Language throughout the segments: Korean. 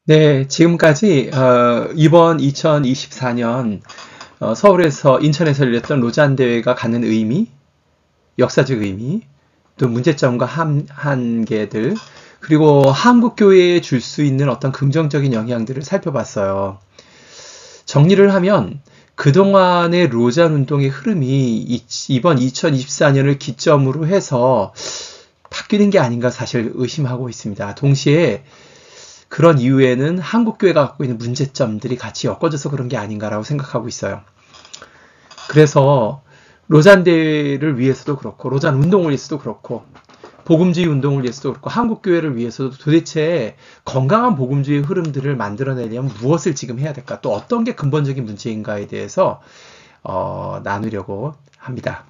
네, 지금까지 이번 2024년 서울에서 인천에서 열렸던 로잔 대회가 갖는 의미, 역사적 의미, 또 문제점과 한계들, 그리고 한국 교회에 줄 수 있는 어떤 긍정적인 영향들을 살펴봤어요. 정리를 하면 그동안의 로잔 운동의 흐름이 이번 2024년을 기점으로 해서 바뀌는 게 아닌가 사실 의심하고 있습니다. 동시에 그런 이유에는 한국교회가 갖고 있는 문제점들이 같이 엮어져서 그런 게 아닌가라고 생각하고 있어요. 그래서 로잔 대회를 위해서도 그렇고 로잔 운동을 위해서도 그렇고 복음주의 운동을 위해서도 그렇고 한국교회를 위해서도 도대체 건강한 복음주의 흐름들을 만들어내려면 무엇을 지금 해야 될까? 또 어떤 게 근본적인 문제인가에 대해서 나누려고 합니다.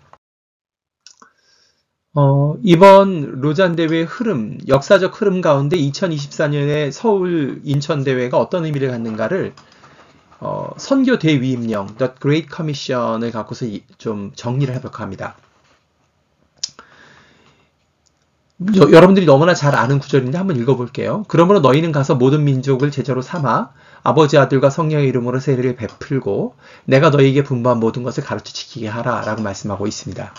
이번 로잔 대회의 흐름, 역사적 흐름 가운데 2024년에 서울 인천 대회가 어떤 의미를 갖는가를 선교 대위임령, The Great Commission을 갖고서 좀 정리를 해볼까 합니다. 여러분들이 너무나 잘 아는 구절인데 한번 읽어볼게요. 그러므로 너희는 가서 모든 민족을 제자로 삼아 아버지 아들과 성령의 이름으로 세례를 베풀고 내가 너희에게 분부한 모든 것을 가르쳐 지키게 하라 라고 말씀하고 있습니다.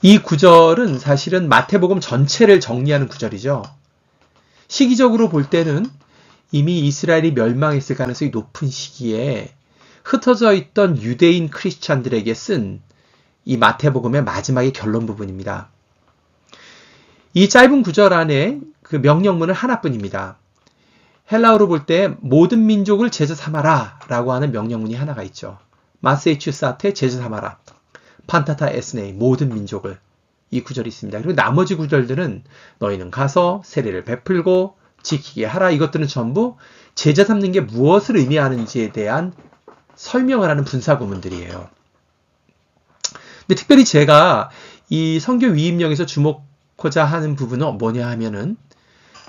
이 구절은 사실은 마태복음 전체를 정리하는 구절이죠. 시기적으로 볼 때는 이미 이스라엘이 멸망했을 가능성이 높은 시기에 흩어져 있던 유대인 크리스찬들에게 쓴 이 마태복음의 마지막의 결론 부분입니다. 이 짧은 구절 안에 그 명령문은 하나뿐입니다. 헬라어로 볼 때 모든 민족을 제자 삼아라 라고 하는 명령문이 하나가 있죠. 마세이추사테 제자 삼아라. 판타타 에스네이 모든 민족을 이 구절이 있습니다. 그리고 나머지 구절들은 너희는 가서 세례를 베풀고 지키게 하라. 이것들은 전부 제자 삼는 게 무엇을 의미하는지에 대한 설명을 하는 분사 구문들이에요. 근데 특별히 제가 이 성교 위임령에서 주목하고자 하는 부분은 뭐냐 하면은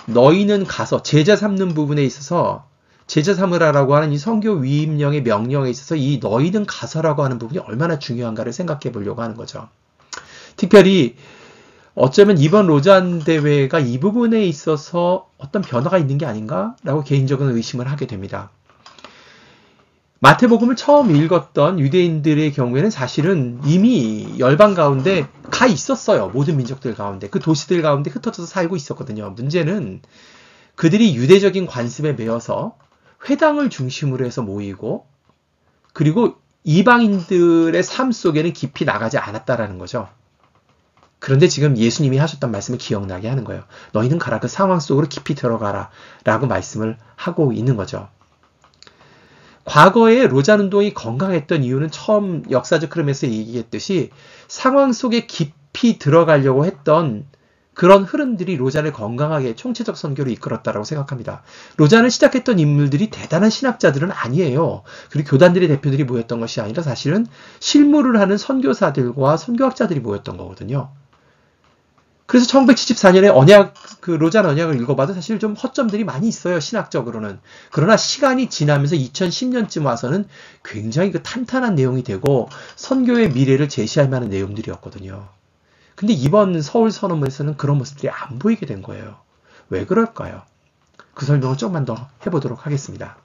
너희는 가서 제자 삼는 부분에 있어서 제자 삼으라라고 하는 이 성교 위임령의 명령에 있어서 이 너희는 가서라고 하는 부분이 얼마나 중요한가를 생각해 보려고 하는 거죠. 특별히 어쩌면 이번 로잔 대회가 이 부분에 있어서 어떤 변화가 있는 게 아닌가라고 개인적으로 의심을 하게 됩니다. 마태복음을 처음 읽었던 유대인들의 경우에는 사실은 이미 열방 가운데 가 있었어요. 모든 민족들 가운데. 그 도시들 가운데 흩어져서 살고 있었거든요. 문제는 그들이 유대적인 관습에 매여서 회당을 중심으로 해서 모이고 그리고 이방인들의 삶 속에는 깊이 나가지 않았다라는 거죠. 그런데 지금 예수님이 하셨던 말씀을 기억나게 하는 거예요. 너희는 가라. 그 상황 속으로 깊이 들어가라. 라고 말씀을 하고 있는 거죠. 과거에 로잔 운동이 건강했던 이유는 처음 역사적 흐름에서 얘기했듯이 상황 속에 깊이 들어가려고 했던 그런 흐름들이 로잔을 건강하게 총체적 선교로 이끌었다고 생각합니다. 로잔을 시작했던 인물들이 대단한 신학자들은 아니에요. 그리고 교단들의 대표들이 모였던 것이 아니라 사실은 실무를 하는 선교사들과 선교학자들이 모였던 거거든요. 그래서 1974년에 로잔 언약을 읽어봐도 사실 좀 허점들이 많이 있어요. 신학적으로는. 그러나 시간이 지나면서 2010년쯤 와서는 굉장히 그 탄탄한 내용이 되고 선교의 미래를 제시할 만한 내용들이었거든요. 근데 이번 서울 선언문에서는 그런 모습들이 안 보이게 된 거예요. 왜 그럴까요? 그 설명을 조금만 더 해보도록 하겠습니다.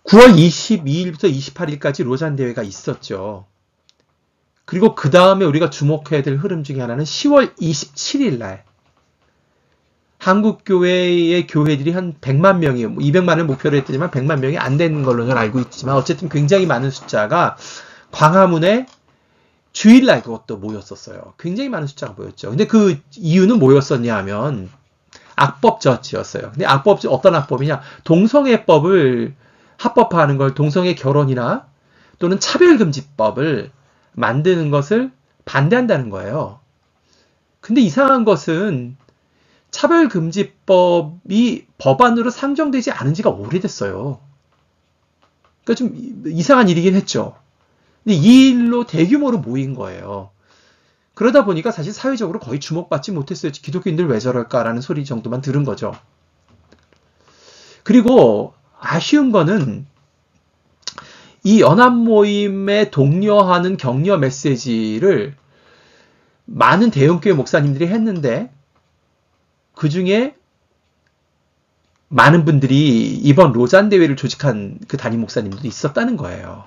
9월 22일부터 28일까지 로잔 대회가 있었죠. 그리고 그 다음에 우리가 주목해야 될 흐름 중에 하나는 10월 27일 날 한국교회의 교회들이 한 100만 명이 200만을 목표로 했더니만 100만 명이 안 되는 걸로는 알고 있지만 어쨌든 굉장히 많은 숫자가 광화문에 주일날 그것도 모였었어요. 굉장히 많은 숫자가 모였죠. 근데 그 이유는 뭐였었냐 하면 악법 저지였어요. 근데 악법 어떤 악법이냐? 동성애법을 합법화하는 걸 동성애 결혼이나 또는 차별금지법을 만드는 것을 반대한다는 거예요. 근데 이상한 것은 차별금지법이 법안으로 상정되지 않은 지가 오래됐어요. 그러니까 좀 이상한 일이긴 했죠. 근데 이 일로 대규모로 모인 거예요. 그러다 보니까 사실 사회적으로 거의 주목받지 못했어요. 기독교인들 왜 저럴까라는 소리 정도만 들은 거죠. 그리고 아쉬운 거는 이 연합 모임에 독려하는 격려 메시지를 많은 대형교회 목사님들이 했는데 그 중에 많은 분들이 이번 로잔 대회를 조직한 그 담임 목사님도 있었다는 거예요.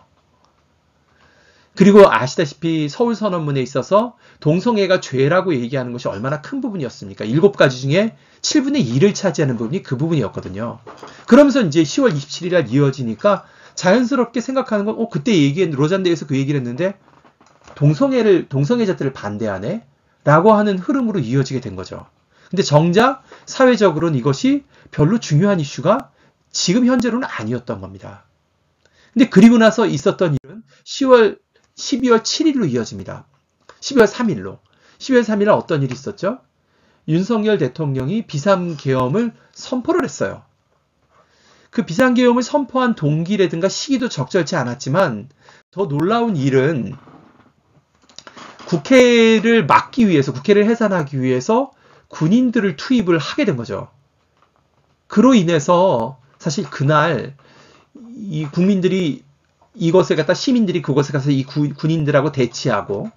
그리고 아시다시피 서울선언문에 있어서 동성애가 죄라고 얘기하는 것이 얼마나 큰 부분이었습니까? 7가지 중에 7분의 2를 차지하는 부분이 그 부분이었거든요. 그러면서 이제 10월 27일 날 이어지니까 자연스럽게 생각하는 건 그때 로잔 대회에서 그 얘기를 했는데 동성애자들을 반대하네? 라고 하는 흐름으로 이어지게 된 거죠. 근데 정작 사회적으로는 이것이 별로 중요한 이슈가 지금 현재로는 아니었던 겁니다. 근데 그리고 나서 있었던 일은 12월 7일로 이어집니다. 12월 3일로. 12월 3일에 어떤 일이 있었죠? 윤석열 대통령이 비상계엄을 선포를 했어요. 그 비상계엄을 선포한 동기라든가 시기도 적절치 않았지만 더 놀라운 일은 국회를 막기 위해서, 국회를 해산하기 위해서 군인들을 투입을 하게 된 거죠. 그로 인해서 사실 그날 이 국민들이 이것을 갖다 시민들이 그것에 가서 이 군인들하고 대치하고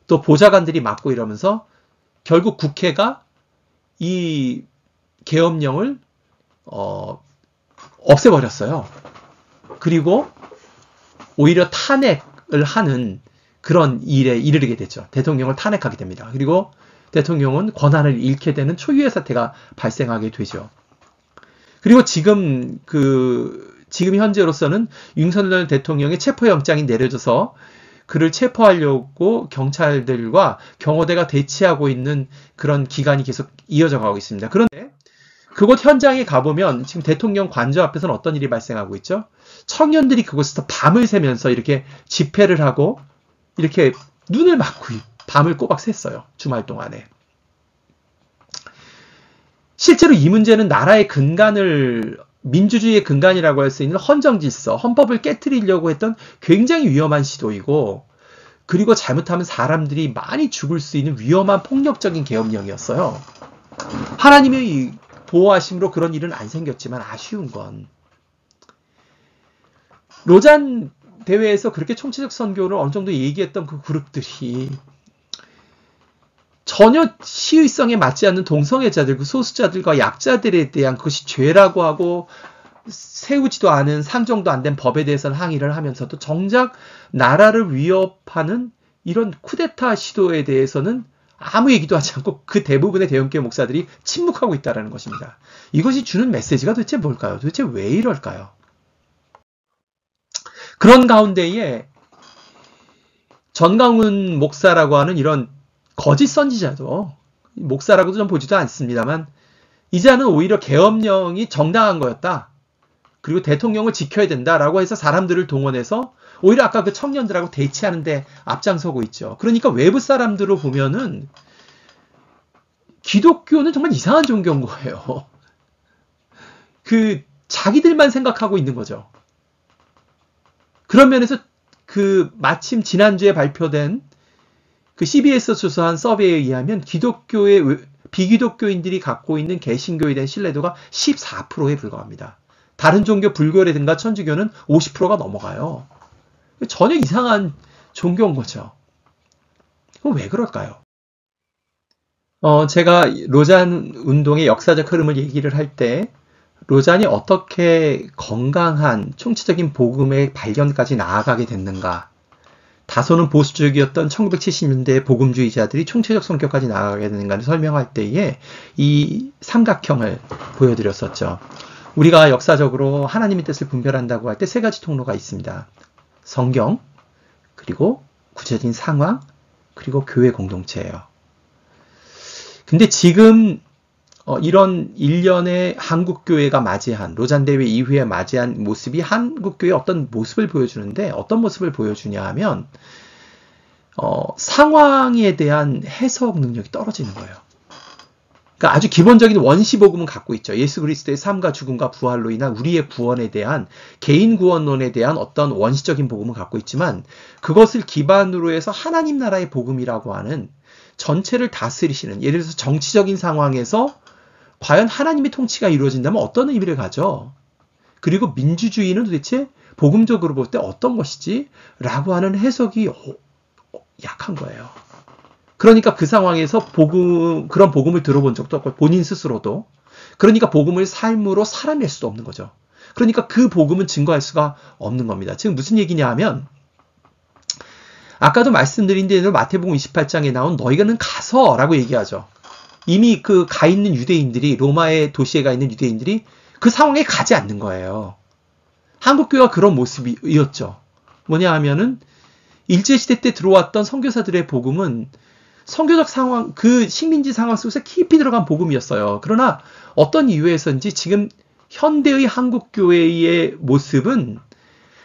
또 보좌관들이 막고 이러면서 결국 국회가 이 계엄령을 없애버렸어요. 그리고 오히려 탄핵을 하는 그런 일에 이르게 됐죠. 대통령을 탄핵하게 됩니다. 그리고 대통령은 권한을 잃게 되는 초유의 사태가 발생하게 되죠. 그리고 지금 현재로서는 윤석열 대통령의 체포영장이 내려져서 그를 체포하려고 경찰들과 경호대가 대치하고 있는 그런 기간이 계속 이어져 가고 있습니다. 그런데 그곳 현장에 가보면 지금 대통령 관저 앞에서는 어떤 일이 발생하고 있죠? 청년들이 그곳에서 밤을 새면서 이렇게 집회를 하고 이렇게 눈을 막고 밤을 꼬박 샜어요. 주말 동안에. 실제로 이 문제는 나라의 근간을 민주주의의 근간이라고 할 수 있는 헌정질서, 헌법을 깨트리려고 했던 굉장히 위험한 시도이고 그리고 잘못하면 사람들이 많이 죽을 수 있는 위험한 폭력적인 계엄령이었어요. 하나님의 보호하심으로 그런 일은 안 생겼지만 아쉬운 건 로잔 대회에서 그렇게 총체적 선교를 어느 정도 얘기했던 그 그룹들이 전혀 시의성에 맞지 않는 동성애자들, 그 소수자들과 약자들에 대한 그것이 죄라고 하고 세우지도 않은 상정도 안 된 법에 대해서는 항의를 하면서도 정작 나라를 위협하는 이런 쿠데타 시도에 대해서는 아무 얘기도 하지 않고 그 대부분의 대형교회 목사들이 침묵하고 있다는 것입니다. 이것이 주는 메시지가 도대체 뭘까요? 도대체 왜 이럴까요? 그런 가운데에 전강훈 목사라고 하는 이런 거짓 선지자도 목사라고도 좀 보지도 않습니다만 이자는 오히려 계엄령이 정당한 거였다. 그리고 대통령을 지켜야 된다라고 해서 사람들을 동원해서 오히려 아까 그 청년들하고 대치하는 데 앞장서고 있죠. 그러니까 외부 사람들로 보면은 기독교는 정말 이상한 종교인 거예요. 그 자기들만 생각하고 있는 거죠. 그런 면에서 마침 지난주에 발표된 그 CBS 조사한 서베이에 의하면 비기독교인들이 갖고 있는 개신교에 대한 신뢰도가 14%에 불과합니다. 다른 종교 불교라든가 천주교는 50%가 넘어가요. 전혀 이상한 종교인 거죠. 그럼 왜 그럴까요? 제가 로잔 운동의 역사적 흐름을 얘기를 할 때 로잔이 어떻게 건강한 총체적인 복음의 발견까지 나아가게 됐는가, 다소는 보수적이었던 1970년대의 복음주의자들이 총체적 성격까지 나아가게 되는가를 설명할 때에 이 삼각형을 보여드렸었죠. 우리가 역사적으로 하나님의 뜻을 분별한다고 할 때 세 가지 통로가 있습니다. 성경, 그리고 구체적인 상황, 그리고 교회 공동체예요. 근데 지금 이런 일련의 한국교회가 맞이한, 로잔 대회 이후에 맞이한 모습이 한국교회의 어떤 모습을 보여주는데, 어떤 모습을 보여주냐 하면 상황에 대한 해석 능력이 떨어지는 거예요. 그러니까 아주 기본적인 원시복음은 갖고 있죠. 예수 그리스도의 삶과 죽음과 부활로 인한 우리의 구원에 대한, 개인 구원론에 대한 어떤 원시적인 복음을 갖고 있지만 그것을 기반으로 해서 하나님 나라의 복음이라고 하는 전체를 다스리시는, 예를 들어서 정치적인 상황에서 과연 하나님의 통치가 이루어진다면 어떤 의미를 가져? 그리고 민주주의는 도대체 복음적으로 볼 때 어떤 것이지? 라고 하는 해석이 약한 거예요. 그러니까 그 상황에서 그런 복음을 들어본 적도 없고 본인 스스로도. 그러니까 복음을 삶으로 살아낼 수도 없는 거죠. 그러니까 그 복음은 증거할 수가 없는 겁니다. 지금 무슨 얘기냐 하면 아까도 말씀드린 대로 마태복음 28장에 나온 너희가는 가서라고 얘기하죠. 이미 그 가 있는 유대인들이 로마의 도시에 가 있는 유대인들이 그 상황에 가지 않는 거예요. 한국교회가 그런 모습이었죠. 뭐냐 하면은 일제시대 때 들어왔던 선교사들의 복음은 선교적 상황, 그 식민지 상황 속에서 깊이 들어간 복음이었어요. 그러나 어떤 이유에서인지 지금 현대의 한국교회의 모습은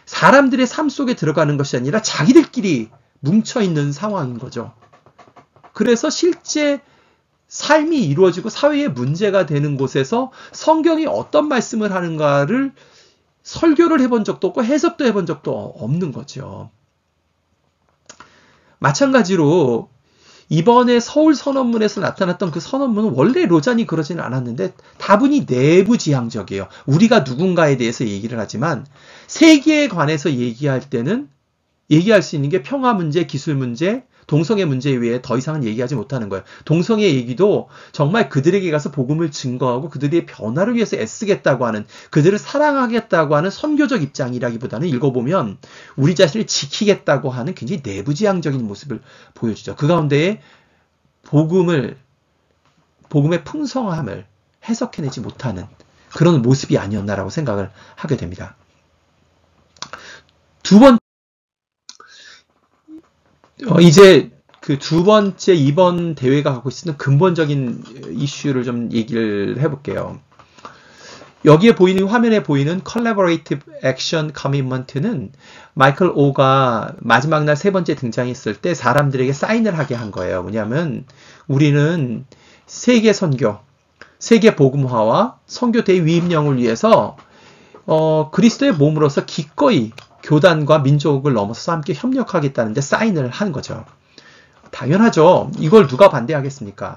사람들의 삶 속에 들어가는 것이 아니라 자기들끼리 뭉쳐있는 상황인 거죠. 그래서 실제 삶이 이루어지고 사회의 문제가 되는 곳에서 성경이 어떤 말씀을 하는가를 설교를 해본 적도 없고 해석도 해본 적도 없는 거죠. 마찬가지로 이번에 서울 선언문에서 나타났던 그 선언문은 원래 로잔이 그러지는 않았는데 다분히 내부지향적이에요. 우리가 누군가에 대해서 얘기를 하지만 세계에 관해서 얘기할 때는 얘기할 수 있는 게 평화 문제, 기술 문제, 동성애 문제 외에 더 이상은 얘기하지 못하는 거예요. 동성애 얘기도 정말 그들에게 가서 복음을 증거하고 그들의 변화를 위해서 애쓰겠다고 하는, 그들을 사랑하겠다고 하는 선교적 입장이라기보다는 읽어보면 우리 자신을 지키겠다고 하는 굉장히 내부지향적인 모습을 보여주죠. 그 가운데에 복음의 풍성함을 해석해내지 못하는 그런 모습이 아니었나라고 생각을 하게 됩니다. 이제 그 두 번째 이번 대회가 갖고 있는 근본적인 이슈를 좀 얘기를 해볼게요. 여기에 보이는, 화면에 보이는 Collaborative Action Commitment는 마이클 오가 마지막 날 세 번째 등장했을 때 사람들에게 사인을 하게 한 거예요. 뭐냐면 우리는 세계 선교, 세계 복음화와 선교대의 위임령을 위해서 그리스도의 몸으로서 기꺼이 교단과 민족을 넘어서 함께 협력하겠다는데 사인을 한 거죠. 당연하죠. 이걸 누가 반대하겠습니까?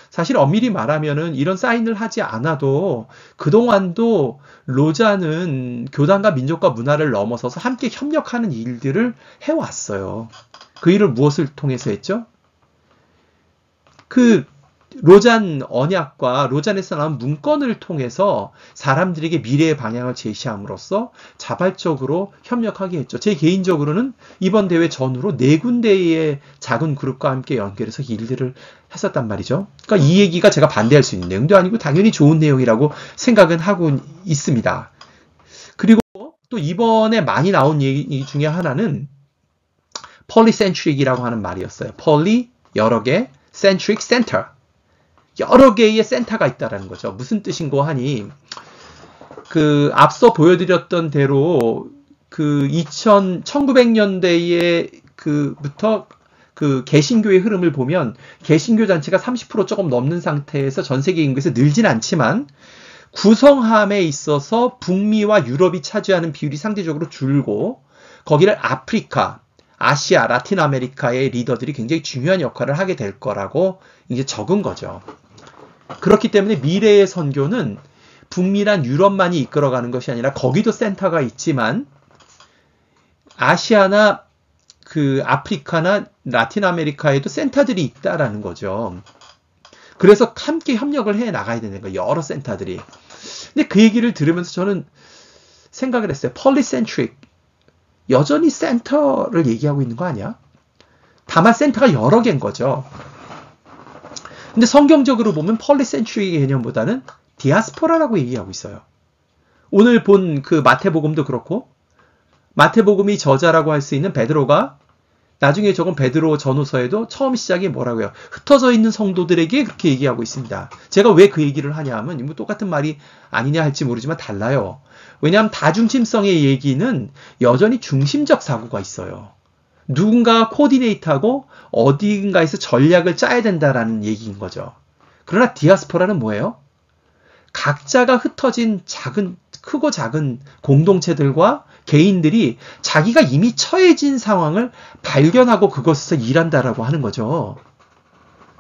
사실 엄밀히 말하면은 이런 사인을 하지 않아도 그동안도 로잔은 교단과 민족과 문화를 넘어서서 함께 협력하는 일들을 해왔어요. 그 일을 무엇을 통해서 했죠? 그 로잔 언약과 로잔에서 나온 문건을 통해서 사람들에게 미래의 방향을 제시함으로써 자발적으로 협력하게 했죠. 제 개인적으로는 이번 대회 전후로 4군데의 작은 그룹과 함께 연결해서 일들을 했었단 말이죠. 그러니까 이 얘기가 제가 반대할 수 있는 내용도 아니고 당연히 좋은 내용이라고 생각은 하고 있습니다. 그리고 또 이번에 많이 나온 얘기 중에 하나는 polycentric이라고 하는 말이었어요. poly, 여러 개, centric, center. 여러 개의 센터가 있다라는 거죠. 무슨 뜻인고 하니, 앞서 보여드렸던 대로, 1900년대에 부터 개신교의 흐름을 보면, 개신교 단체가 30% 조금 넘는 상태에서 전 세계 인구에서 늘진 않지만, 구성함에 있어서 북미와 유럽이 차지하는 비율이 상대적으로 줄고, 거기를 아프리카, 아시아, 라틴 아메리카의 리더들이 굉장히 중요한 역할을 하게 될 거라고 이제 적은 거죠. 그렇기 때문에 미래의 선교는 북미란 유럽만이 이끌어가는 것이 아니라 거기도 센터가 있지만 아시아나 아프리카나 라틴 아메리카에도 센터들이 있다라는 거죠. 그래서 함께 협력을 해 나가야 되는 거예요. 여러 센터들이. 근데 그 얘기를 들으면서 저는 생각을 했어요. polycentric. 여전히 센터를 얘기하고 있는 거 아니야? 다만 센터가 여러 개인 거죠. 근데 성경적으로 보면 폴리센트릭의 개념보다는 디아스포라라고 얘기하고 있어요. 오늘 본 마태복음도 그렇고 마태복음이 저자라고 할 수 있는 베드로가 나중에 적은 베드로 전후서에도 처음 시작이 뭐라고요? 흩어져 있는 성도들에게 그렇게 얘기하고 있습니다. 제가 왜 그 얘기를 하냐 하면 뭐 똑같은 말이 아니냐 할지 모르지만 달라요. 왜냐하면 다중심성의 얘기는 여전히 중심적 사고가 있어요. 누군가 코디네이트하고 어딘가에서 전략을 짜야 된다라는 얘기인 거죠. 그러나 디아스포라는 뭐예요? 각자가 흩어진 크고 작은 공동체들과 개인들이 자기가 이미 처해진 상황을 발견하고 그것에서 일한다라고 하는 거죠.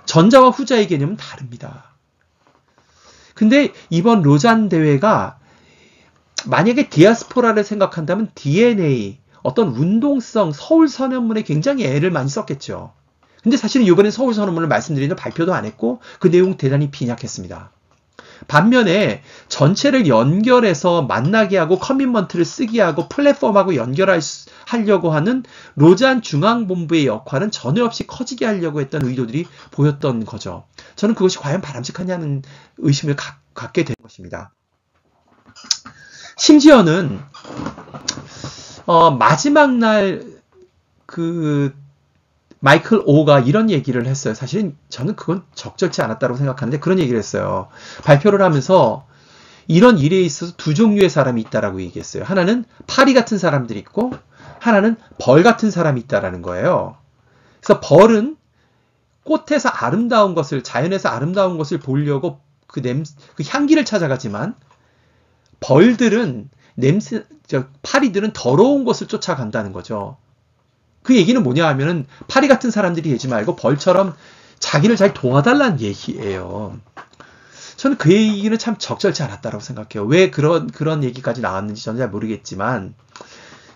전자와 후자의 개념은 다릅니다. 근데 이번 로잔 대회가 만약에 디아스포라를 생각한다면 DNA, 어떤 운동성, 서울 선언문에 굉장히 애를 많이 썼겠죠. 근데 사실은 이번에 서울선언문을 말씀드리는 발표도 안 했고 그 내용 대단히 빈약했습니다. 반면에 전체를 연결해서 만나게 하고 커밋먼트를 쓰게 하고 플랫폼하고 연결하려고 하는 로잔 중앙본부의 역할은 전혀 없이 커지게 하려고 했던 의도들이 보였던 거죠. 저는 그것이 과연 바람직하냐는 의심을 갖게 된 것입니다. 심지어는 마지막 날 마이클 오가 이런 얘기를 했어요. 사실은 저는 그건 적절치 않았다고 생각하는데 그런 얘기를 했어요. 발표를 하면서 이런 일에 있어서 두 종류의 사람이 있다라고 얘기했어요. 하나는 파리 같은 사람들이 있고 하나는 벌 같은 사람이 있다라는 거예요. 그래서 벌은 꽃에서 아름다운 것을, 자연에서 아름다운 것을 보려고 그 향기를 찾아가지만 벌들은 파리들은 더러운 것을 쫓아간다는 거죠. 그 얘기는 뭐냐 하면은 파리 같은 사람들이 되지 말고 벌처럼 자기를 잘 도와달라는 얘기예요. 저는 그 얘기는 참 적절치 않았다고 생각해요. 왜 그런 얘기까지 나왔는지 저는 잘 모르겠지만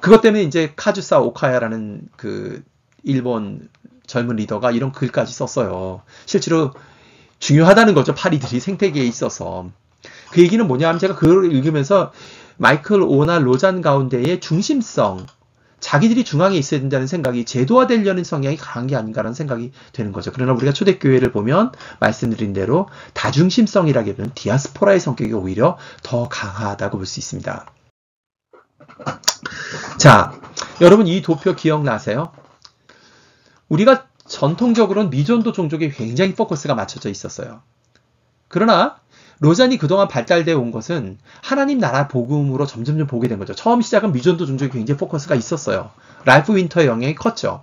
그것 때문에 이제 카즈사 오카야라는 그 일본 젊은 리더가 이런 글까지 썼어요. 실제로 중요하다는 거죠. 파리들이 생태계에 있어서. 그 얘기는 뭐냐 하면 제가 그걸 읽으면서 마이클 오나 로잔 가운데의 중심성, 자기들이 중앙에 있어야 된다는 생각이 제도화되려는 성향이 강한 게 아닌가라는 생각이 되는 거죠. 그러나 우리가 초대교회를 보면 말씀드린 대로 다중심성이라기보다는 디아스포라의 성격이 오히려 더 강하다고 볼 수 있습니다. 자, 여러분 이 도표 기억나세요? 우리가 전통적으로는 미전도 종족에 굉장히 포커스가 맞춰져 있었어요. 그러나 로잔이 그동안 발달되어 온 것은 하나님 나라 복음으로 점점 보게 된 거죠. 처음 시작은 미전도 종족에 굉장히 포커스가 있었어요. 랄프 윈터의 영향이 컸죠.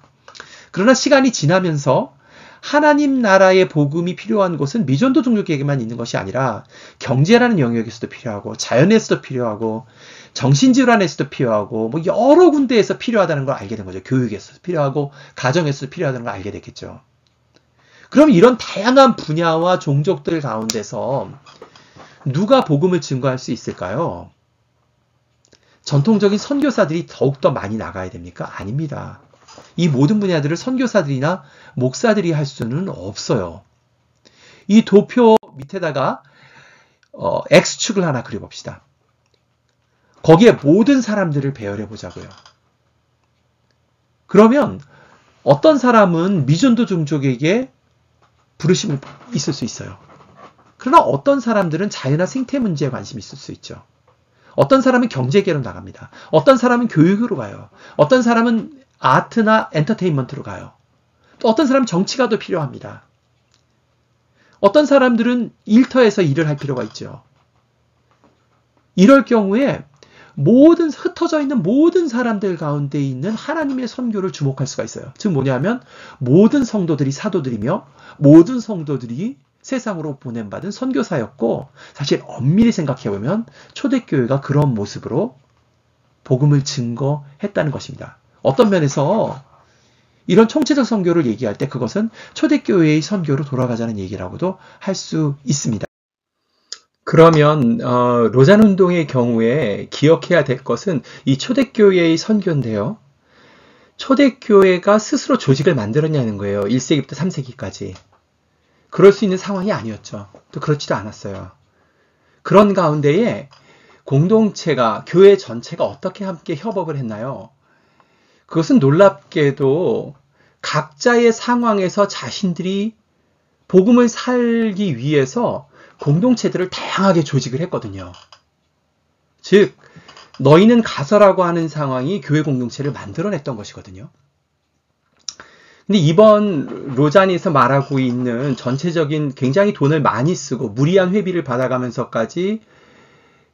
그러나 시간이 지나면서 하나님 나라의 복음이 필요한 곳은 미전도 종족에게만 있는 것이 아니라 경제라는 영역에서도 필요하고 자연에서도 필요하고 정신질환에서도 필요하고 뭐 여러 군데에서 필요하다는 걸 알게 된 거죠. 교육에서도 필요하고 가정에서도 필요하다는 걸 알게 됐겠죠. 그럼 이런 다양한 분야와 종족들 가운데서 누가 복음을 증거할 수 있을까요? 전통적인 선교사들이 더욱더 많이 나가야 됩니까? 아닙니다. 이 모든 분야들을 선교사들이나 목사들이 할 수는 없어요. 이 도표 밑에다가 X축을 하나 그려봅시다. 거기에 모든 사람들을 배열해 보자고요. 그러면 어떤 사람은 미전도 종족에게 부르심이 있을 수 있어요. 그러나 어떤 사람들은 자연과 생태 문제에 관심이 있을 수 있죠. 어떤 사람은 경제계로 나갑니다. 어떤 사람은 교육으로 가요. 어떤 사람은 아트나 엔터테인먼트로 가요. 또 어떤 사람은 정치가도 필요합니다. 어떤 사람들은 일터에서 일을 할 필요가 있죠. 이럴 경우에 흩어져 있는 모든 사람들 가운데 있는 하나님의 선교를 주목할 수가 있어요. 즉 뭐냐면 모든 성도들이 사도들이며 모든 성도들이 세상으로 보냄받은 선교사였고 사실 엄밀히 생각해보면 초대교회가 그런 모습으로 복음을 증거했다는 것입니다. 어떤 면에서 이런 총체적 선교를 얘기할 때 그것은 초대교회의 선교로 돌아가자는 얘기라고도 할 수 있습니다. 그러면 로잔 운동의 경우에 기억해야 될 것은 이 초대교회의 선교인데요. 초대교회가 스스로 조직을 만들었냐는 거예요. 1세기부터 3세기까지. 그럴 수 있는 상황이 아니었죠. 또 그렇지도 않았어요. 그런 가운데에 공동체가, 교회 전체가 어떻게 함께 협업을 했나요? 그것은 놀랍게도 각자의 상황에서 자신들이 복음을 살기 위해서 공동체들을 다양하게 조직을 했거든요. 즉, 너희는 가서라고 하는 상황이 교회 공동체를 만들어냈던 것이거든요. 근데 이번 로잔에서 말하고 있는 전체적인 굉장히 돈을 많이 쓰고 무리한 회비를 받아가면서까지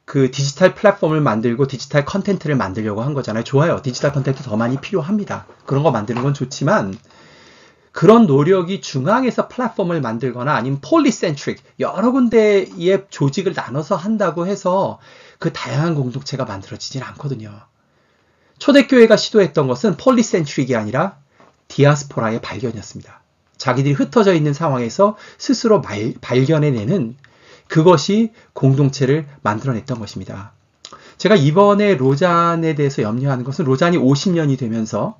그 디지털 플랫폼을 만들고 디지털 컨텐츠를 만들려고 한 거잖아요. 좋아요. 디지털 컨텐츠 더 많이 필요합니다. 그런 거 만드는 건 좋지만 그런 노력이 중앙에서 플랫폼을 만들거나 아니면 폴리센트릭 여러 군데의 조직을 나눠서 한다고 해서 그 다양한 공동체가 만들어지진 않거든요. 초대교회가 시도했던 것은 폴리센트릭이 아니라 디아스포라의 발견이었습니다. 자기들이 흩어져 있는 상황에서 스스로 발견해내는 그것이 공동체를 만들어냈던 것입니다. 제가 이번에 로잔에 대해서 염려하는 것은 로잔이 50년이 되면서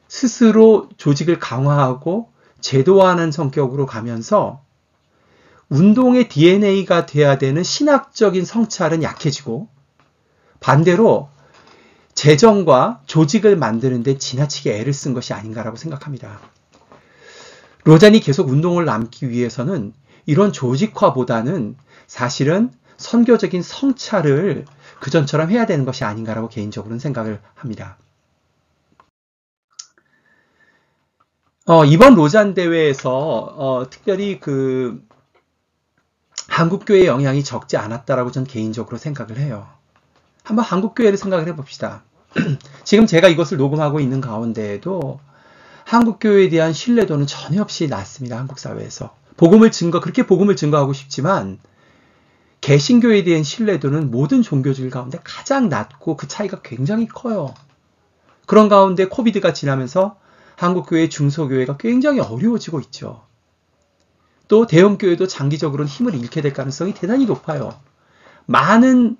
스스로 조직을 강화하고 제도화하는 성격으로 가면서 운동의 DNA가 돼야 되는 신학적인 성찰은 약해지고 반대로 재정과 조직을 만드는데 지나치게 애를 쓴 것이 아닌가라고 생각합니다. 로잔이 계속 운동을 남기 위해서는 이런 조직화보다는 사실은 선교적인 성찰을 그전처럼 해야 되는 것이 아닌가라고 개인적으로는 생각을 합니다. 이번 로잔 대회에서 특별히 한국교회의 영향이 적지 않았다라고 저는 개인적으로 생각을 해요. 한번 한국교회를 생각을 해봅시다. 지금 제가 이것을 녹음하고 있는 가운데에도 한국교회에 대한 신뢰도는 전혀 없이 낮습니다. 한국 사회에서. 그렇게 복음을 증거하고 싶지만 개신교에 대한 신뢰도는 모든 종교들 가운데 가장 낮고 그 차이가 굉장히 커요. 그런 가운데 코비드가 지나면서 한국교회 중소교회가 굉장히 어려워지고 있죠. 또 대형교회도 장기적으로는 힘을 잃게 될 가능성이 대단히 높아요. 많은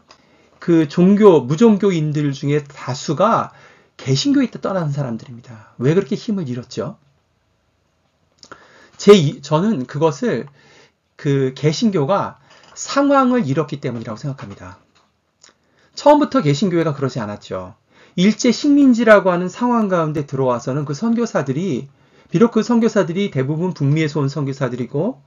무종교인들 중에 다수가 개신교에 있다 떠나는 사람들입니다. 왜 그렇게 힘을 잃었죠? 저는 그것을 개신교가 상황을 잃었기 때문이라고 생각합니다. 처음부터 개신교회가 그러지 않았죠. 일제 식민지라고 하는 상황 가운데 들어와서는 비록 그 선교사들이 대부분 북미에서 온 선교사들이고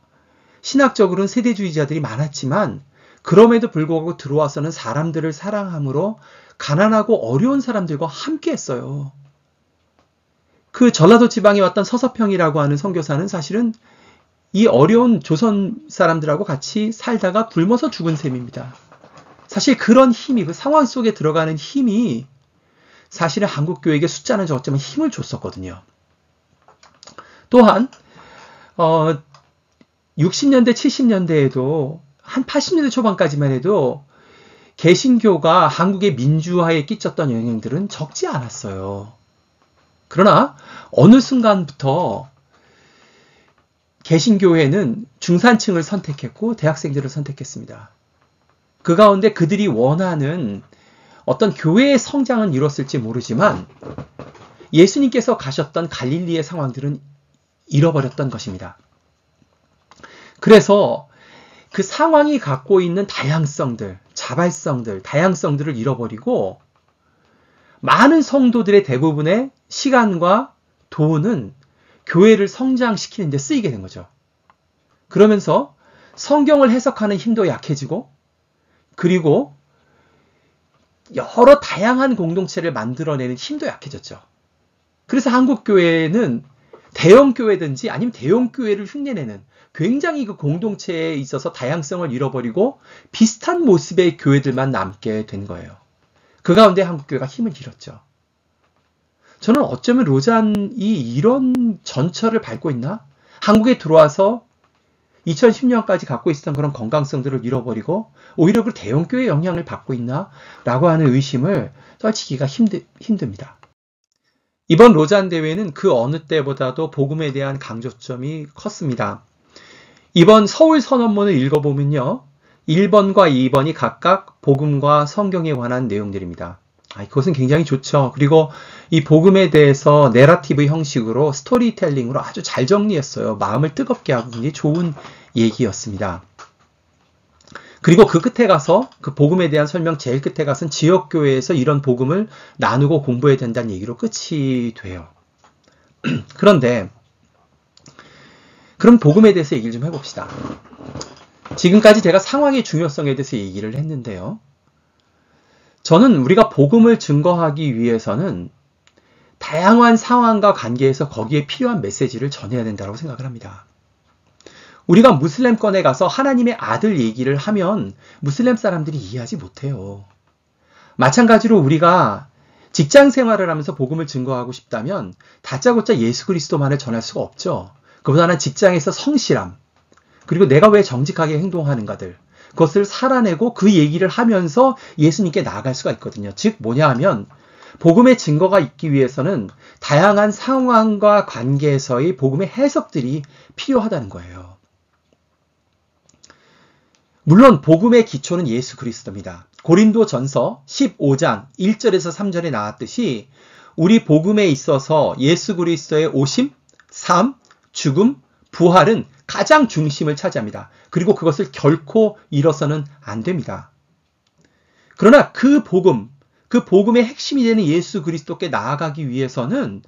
신학적으로는 세대주의자들이 많았지만 그럼에도 불구하고 들어와서는 사람들을 사랑함으로 가난하고 어려운 사람들과 함께 했어요. 전라도 지방에 왔던 서서평이라고 하는 선교사는 사실은 이 어려운 조선 사람들하고 같이 살다가 굶어서 죽은 셈입니다. 사실 그런 힘이, 그 상황 속에 들어가는 힘이 사실은 한국교회에게 숫자는 적었지만 힘을 줬었거든요. 또한 60년대, 70년대에도 한 80년대 초반까지만 해도 개신교가 한국의 민주화에 끼쳤던 영향들은 적지 않았어요. 그러나 어느 순간부터 개신교회는 중산층을 선택했고 대학생들을 선택했습니다. 그 가운데 그들이 원하는 어떤 교회의 성장은 이뤘을지 모르지만 예수님께서 가셨던 갈릴리의 상황들은 잃어버렸던 것입니다. 그래서 그 상황이 갖고 있는 다양성들, 자발성들, 다양성들을 잃어버리고 많은 성도들의 대부분의 시간과 돈은 교회를 성장시키는 데 쓰이게 된 거죠. 그러면서 성경을 해석하는 힘도 약해지고 그리고 여러 다양한 공동체를 만들어내는 힘도 약해졌죠. 그래서 한국교회는 대형교회든지 아니면 대형교회를 흉내내는 굉장히 그 공동체에 있어서 다양성을 잃어버리고 비슷한 모습의 교회들만 남게 된 거예요. 그 가운데 한국교회가 힘을 잃었죠. 저는 어쩌면 로잔이 이런 전철을 밟고 있나? 한국에 들어와서 2010년까지 갖고 있었던 그런 건강성들을 잃어버리고 오히려 그 대형교회의 영향을 받고 있나? 라고 하는 의심을 떨치기가 힘듭니다. 이번 로잔 대회는 그 어느 때보다도 복음에 대한 강조점이 컸습니다. 이번 서울 선언문을 읽어보면요. 1번과 2번이 각각 복음과 성경에 관한 내용들입니다. 그것은 굉장히 좋죠. 그리고 이 복음에 대해서 내러티브 형식으로 스토리텔링으로 아주 잘 정리했어요. 마음을 뜨겁게 하고 굉장히 좋은 얘기였습니다. 그리고 그 끝에 가서 그 복음에 대한 설명 제일 끝에 가서는 지역교회에서 이런 복음을 나누고 공부해야 된다는 얘기로 끝이 돼요. 그런데 그럼 복음에 대해서 얘기를 좀 해봅시다. 지금까지 제가 상황의 중요성에 대해서 얘기를 했는데요. 저는 우리가 복음을 증거하기 위해서는 다양한 상황과 관계에서 거기에 필요한 메시지를 전해야 된다고 생각을 합니다. 우리가 무슬림권에 가서 하나님의 아들 얘기를 하면 무슬림 사람들이 이해하지 못해요. 마찬가지로 우리가 직장 생활을 하면서 복음을 증거하고 싶다면 다짜고짜 예수 그리스도만을 전할 수가 없죠. 그보다는 직장에서 성실함, 그리고 내가 왜 정직하게 행동하는가들, 그것을 살아내고 그 얘기를 하면서 예수님께 나아갈 수가 있거든요. 즉 뭐냐 하면 복음의 증거가 있기 위해서는 다양한 상황과 관계에서의 복음의 해석들이 필요하다는 거예요. 물론 복음의 기초는 예수 그리스도입니다. 고린도전서 15장 1절에서 3절에 나왔듯이 우리 복음에 있어서 예수 그리스도의 오심, 삶, 죽음, 부활은 가장 중심을 차지합니다. 그리고 그것을 결코 잃어서는 안 됩니다. 그러나 그 복음의 핵심이 되는 예수 그리스도께 나아가기 위해서는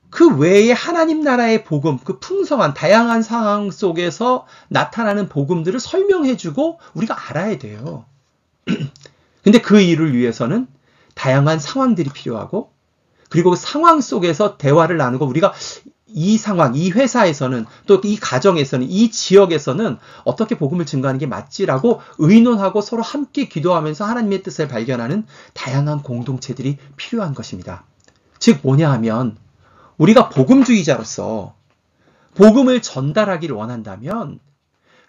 그 외에 하나님 나라의 복음, 그 풍성한 다양한 상황 속에서 나타나는 복음들을 설명해주고 우리가 알아야 돼요. 근데 그 일을 위해서는 다양한 상황들이 필요하고, 그리고 그 상황 속에서 대화를 나누고 우리가 이 상황, 이 회사에서는, 또 이 가정에서는, 이 지역에서는 어떻게 복음을 증거하는 게 맞지라고 의논하고 서로 함께 기도하면서 하나님의 뜻을 발견하는 다양한 공동체들이 필요한 것입니다. 즉 뭐냐 하면, 우리가 복음주의자로서 복음을 전달하기를 원한다면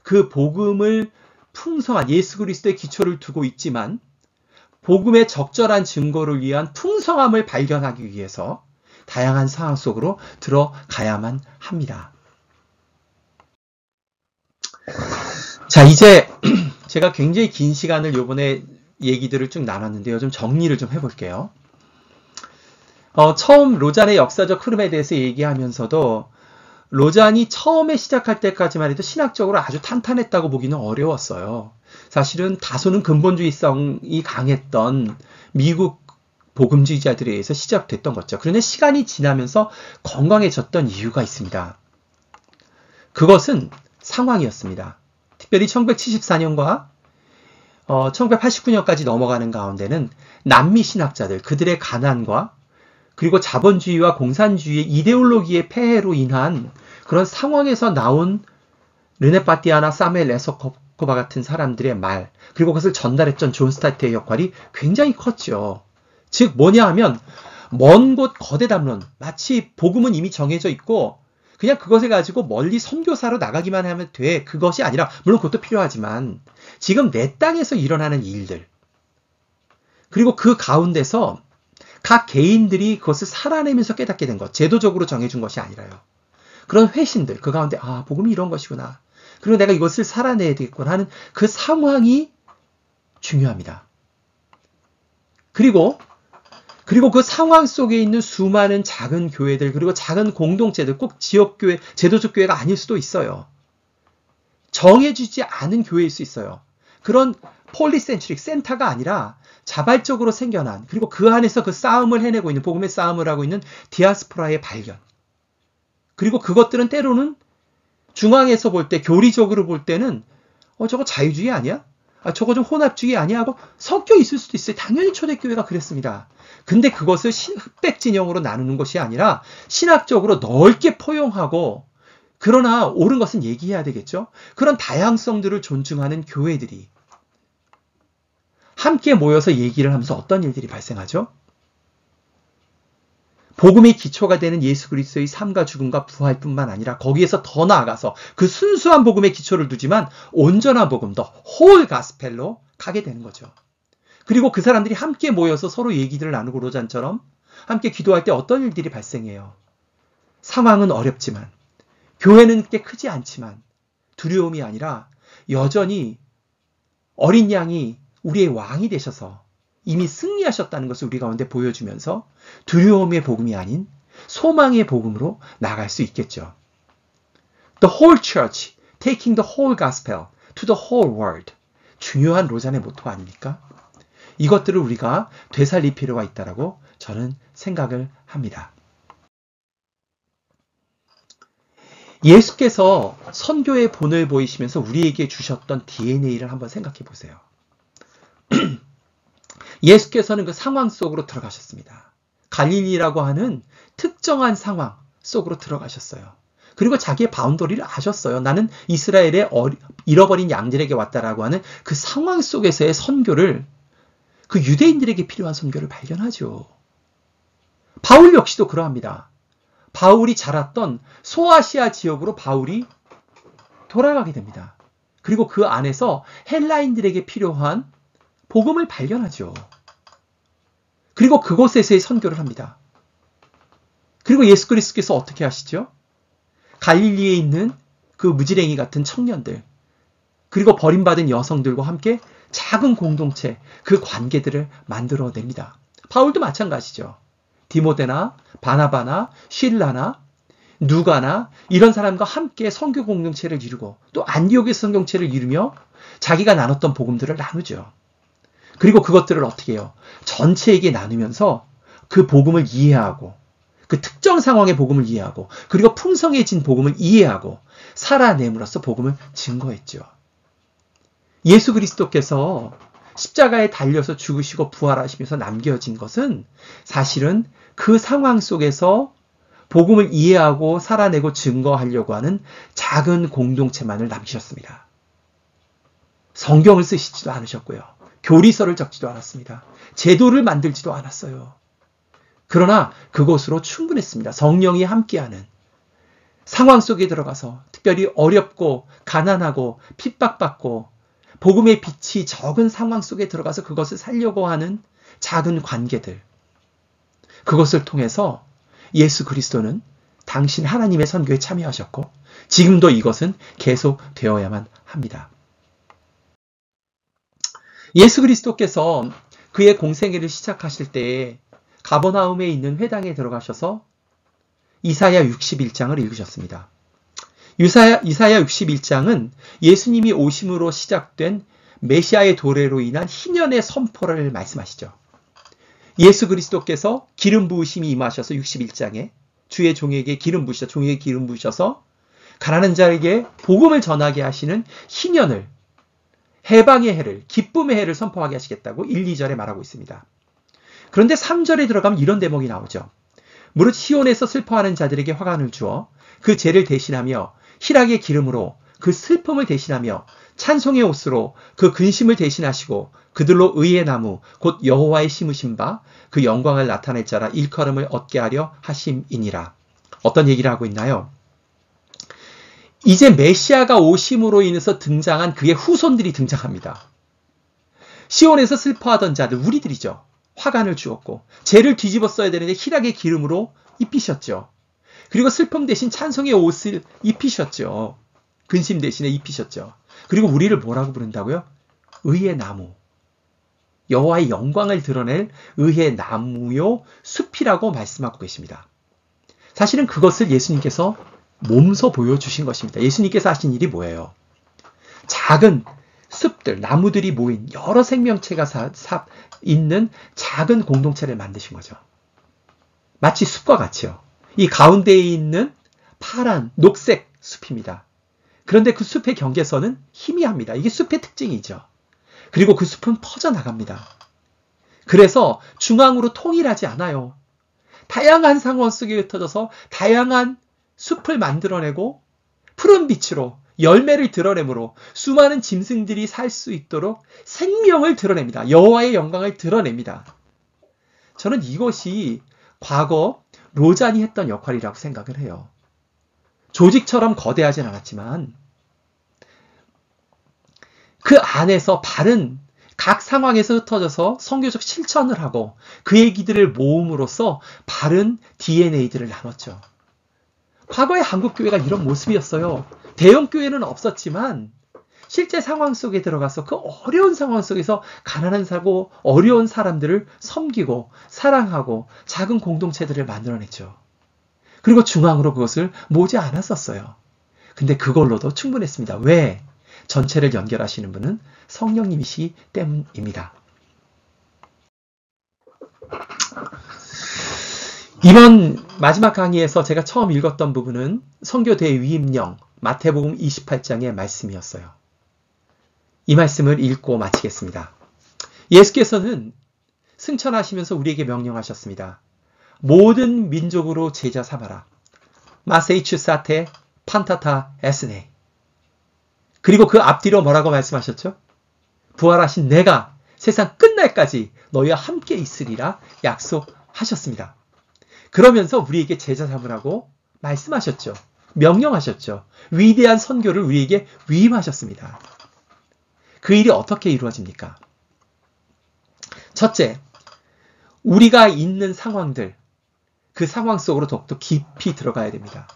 그 복음을 풍성한 예수 그리스도의 기초를 두고 있지만 복음의 적절한 증거를 위한 풍성함을 발견하기 위해서 다양한 상황 속으로 들어가야만 합니다. 자, 이제 제가 굉장히 긴 시간을 요번에 얘기들을 쭉 나눴는데요. 좀 정리를 좀 해볼게요. 처음 로잔의 역사적 흐름에 대해서 얘기하면서도 로잔이 처음에 시작할 때까지만 해도 신학적으로 아주 탄탄했다고 보기는 어려웠어요. 사실은 다소는 근본주의성이 강했던 미국 복음주의자들에 의해서 시작됐던 거죠. 그런데 시간이 지나면서 건강해졌던 이유가 있습니다. 그것은 상황이었습니다. 특별히 1974년과 1989년까지 넘어가는 가운데는 남미 신학자들, 그들의 가난과 그리고 자본주의와 공산주의의 이데올로기의 폐해로 인한 그런 상황에서 나온 르네파티아나 사무엘 레서코바 같은 사람들의 말, 그리고 그것을 전달했던 존 스타트의 역할이 굉장히 컸죠. 즉 뭐냐 하면 먼 곳 거대 담론, 마치 복음은 이미 정해져 있고 그냥 그것을 가지고 멀리 선교사로 나가기만 하면 돼. 그것이 아니라, 물론 그것도 필요하지만 지금 내 땅에서 일어나는 일들, 그리고 그 가운데서 각 개인들이 그것을 살아내면서 깨닫게 된 것, 제도적으로 정해준 것이 아니라요. 그런 회신들, 그 가운데 복음이 이런 것이구나. 그리고 내가 이것을 살아내야 되겠구나 하는 그 상황이 중요합니다. 그리고 그 상황 속에 있는 수많은 작은 교회들, 그리고 작은 공동체들, 꼭 지역교회, 제도적 교회가 아닐 수도 있어요. 정해지지 않은 교회일 수 있어요. 그런 폴리센트릭 센터가 아니라 자발적으로 생겨난, 그리고 그 안에서 그 싸움을 해내고 있는, 복음의 싸움을 하고 있는 디아스포라의 발견. 그리고 그것들은 때로는 중앙에서 볼 때, 교리적으로 볼 때는 저거 자유주의 아니야? 저거 좀 혼합주의 아니야? 하고 섞여 있을 수도 있어요. 당연히 초대교회가 그랬습니다. 근데 그것을 흑백 진영으로 나누는 것이 아니라 신학적으로 넓게 포용하고, 그러나 옳은 것은 얘기해야 되겠죠? 그런 다양성들을 존중하는 교회들이 함께 모여서 얘기를 하면서 어떤 일들이 발생하죠? 복음의 기초가 되는 예수 그리스도의 삶과 죽음과 부활뿐만 아니라 거기에서 더 나아가서 그 순수한 복음의 기초를 두지만 온전한 복음, 더 홀 가스펠로 가게 되는 거죠. 그리고 그 사람들이 함께 모여서 서로 얘기들을 나누고 로잔처럼 함께 기도할 때 어떤 일들이 발생해요? 상황은 어렵지만, 교회는 꽤 크지 않지만 두려움이 아니라 여전히 어린 양이 우리의 왕이 되셔서 이미 승리하셨다는 것을 우리 가운데 보여주면서 두려움의 복음이 아닌 소망의 복음으로 나갈 수 있겠죠. The whole church, taking the whole gospel to the whole world. 중요한 로잔의 모토 아닙니까? 이것들을 우리가 되살릴 필요가 있다고 저는 생각을 합니다. 예수께서 선교의 본을 보이시면서 우리에게 주셨던 DNA를 한번 생각해 보세요. 예수께서는 그 상황 속으로 들어가셨습니다. 갈릴리라고 하는 특정한 상황 속으로 들어가셨어요. 그리고 자기의 바운더리를 아셨어요. 나는 이스라엘의 잃어버린 양들에게 왔다라고 하는 그 상황 속에서의 선교를, 그 유대인들에게 필요한 선교를 발견하죠. 바울 역시도 그러합니다. 바울이 자랐던 소아시아 지역으로 바울이 돌아가게 됩니다. 그리고 그 안에서 헬라인들에게 필요한 복음을 발견하죠. 그리고 그곳에서의 선교를 합니다. 그리고 예수 그리스도께서 어떻게 하시죠? 갈릴리에 있는 그 무지랭이 같은 청년들, 그리고 버림받은 여성들과 함께 작은 공동체, 그 관계들을 만들어냅니다. 바울도 마찬가지죠. 디모데나 바나바나 실라나 누가나 이런 사람과 함께 선교 공동체를 이루고 또 안디옥에서 공동체를 이루며 자기가 나눴던 복음들을 나누죠. 그리고 그것들을 어떻게 해요? 전체에게 나누면서 그 복음을 이해하고 그 특정 상황의 복음을 이해하고 그리고 풍성해진 복음을 이해하고 살아냄으로써 복음을 증거했죠. 예수 그리스도께서 십자가에 달려서 죽으시고 부활하시면서 남겨진 것은 사실은 그 상황 속에서 복음을 이해하고 살아내고 증거하려고 하는 작은 공동체만을 남기셨습니다. 성경을 쓰시지도 않으셨고요. 교리서를 적지도 않았습니다. 제도를 만들지도 않았어요. 그러나 그것으로 충분했습니다. 성령이 함께하는 상황 속에 들어가서 특별히 어렵고 가난하고 핍박받고 복음의 빛이 적은 상황 속에 들어가서 그것을 살려고 하는 작은 관계들. 그것을 통해서 예수 그리스도는 당신 하나님의 선교에 참여하셨고 지금도 이것은 계속 되어야만 합니다. 예수 그리스도께서 그의 공생애를 시작하실 때에 가버나움에 있는 회당에 들어가셔서 이사야 61장을 읽으셨습니다. 이사야 61장은 예수님이 오심으로 시작된 메시아의 도래로 인한 희년의 선포를 말씀하시죠. 예수 그리스도께서 기름 부으심이 임하셔서 61장에 주의 종에게 기름 부으셔서 종에게 기름 부으셔서 가난한 자에게 복음을 전하게 하시는 희년을 해방의 해를 기쁨의 해를 선포하게 하시겠다고 1, 2절에 말하고 있습니다. 그런데 3절에 들어가면 이런 대목이 나오죠. 무릇 시온에서 슬퍼하는 자들에게 화관을 주어 그 죄를 대신하며 희락의 기름으로 그 슬픔을 대신하며 찬송의 옷으로 그 근심을 대신하시고 그들로 의의 나무 곧 여호와의 심으신 바 그 영광을 나타낼 자라 일컬음을 얻게 하려 하심이니라. 어떤 얘기를 하고 있나요? 이제 메시아가 오심으로 인해서 등장한 그의 후손들이 등장합니다. 시온에서 슬퍼하던 자들 우리들이죠. 화관을 주었고 죄를 뒤집어 써야 되는데 희락의 기름으로 입히셨죠. 그리고 슬픔 대신 찬송의 옷을 입히셨죠. 근심 대신에 입히셨죠. 그리고 우리를 뭐라고 부른다고요? 의의 나무. 여호와의 영광을 드러낼 의의 나무요 숲이라고 말씀하고 계십니다. 사실은 그것을 예수님께서 몸소 보여주신 것입니다. 예수님께서 하신 일이 뭐예요? 작은 숲들, 나무들이 모인 여러 생명체가 있는 작은 공동체를 만드신 거죠. 마치 숲과 같이요. 이 가운데에 있는 파란, 녹색 숲입니다. 그런데 그 숲의 경계선은 희미합니다. 이게 숲의 특징이죠. 그리고 그 숲은 퍼져나갑니다. 그래서 중앙으로 통일하지 않아요. 다양한 상황 속에 흩어져서 다양한 숲을 만들어내고 푸른 빛으로 열매를 드러내므로 수많은 짐승들이 살 수 있도록 생명을 드러냅니다. 여호와의 영광을 드러냅니다. 저는 이것이 과거 로잔이 했던 역할이라고 생각을 해요. 조직처럼 거대하진 않았지만 그 안에서 바른 각 상황에서 흩어져서 선교적 실천을 하고 그 얘기들을 모음으로써 바른 DNA들을 나눴죠. 과거의 한국교회가 이런 모습이었어요. 대형교회는 없었지만 실제 상황 속에 들어가서 그 어려운 상황 속에서 가난한 사고 어려운 사람들을 섬기고 사랑하고 작은 공동체들을 만들어냈죠. 그리고 중앙으로 그것을 모지 않았었어요. 근데 그걸로도 충분했습니다. 왜? 전체를 연결하시는 분은 성령님이시기 때문입니다. 이번 마지막 강의에서 제가 처음 읽었던 부분은 선교대 위임령 마태복음 28장의 말씀이었어요. 이 말씀을 읽고 마치겠습니다. 예수께서는 승천하시면서 우리에게 명령하셨습니다. 모든 민족으로 제자 삼아라. 마세이추사테 판타타 에스네. 그리고 그 앞뒤로 뭐라고 말씀하셨죠? 부활하신 내가 세상 끝날까지 너희와 함께 있으리라 약속하셨습니다. 그러면서 우리에게 제자 삼으라고 말씀하셨죠. 명령하셨죠. 위대한 선교를 우리에게 위임하셨습니다. 그 일이 어떻게 이루어집니까? 첫째, 우리가 있는 상황들, 그 상황 속으로 더욱더 깊이 들어가야 됩니다.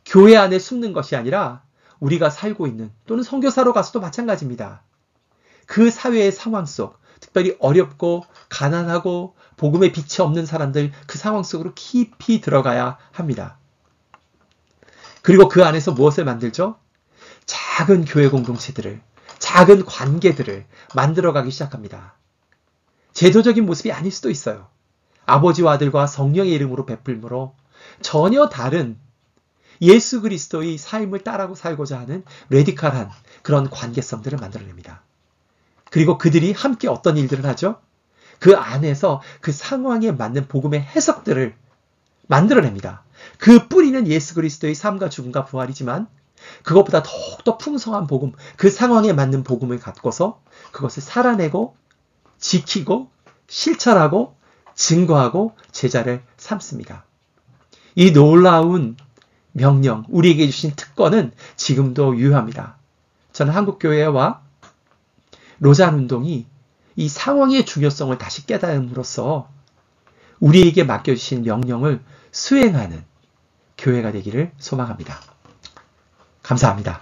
교회 안에 숨는 것이 아니라 우리가 살고 있는 또는 선교사로 가서도 마찬가지입니다. 그 사회의 상황 속, 특별히 어렵고 가난하고 복음의 빛이 없는 사람들 그 상황 속으로 깊이 들어가야 합니다. 그리고 그 안에서 무엇을 만들죠? 작은 교회 공동체들을, 작은 관계들을 만들어가기 시작합니다. 제도적인 모습이 아닐 수도 있어요. 아버지와 아들과 성령의 이름으로 베풀므로 전혀 다른 예수 그리스도의 삶을 따라고 살고자 하는 레디컬한 그런 관계성들을 만들어냅니다. 그리고 그들이 함께 어떤 일들을 하죠? 그 안에서 그 상황에 맞는 복음의 해석들을 만들어냅니다. 그 뿌리는 예수 그리스도의 삶과 죽음과 부활이지만 그것보다 더욱더 풍성한 복음, 그 상황에 맞는 복음을 갖고서 그것을 살아내고 지키고 실천하고 증거하고 제자를 삼습니다. 이 놀라운 명령, 우리에게 주신 특권은 지금도 유효합니다. 저는 한국교회와 로잔운동이 이 상황의 중요성을 다시 깨달음으로써 우리에게 맡겨주신 명령을 수행하는 교회가 되기를 소망합니다. 감사합니다.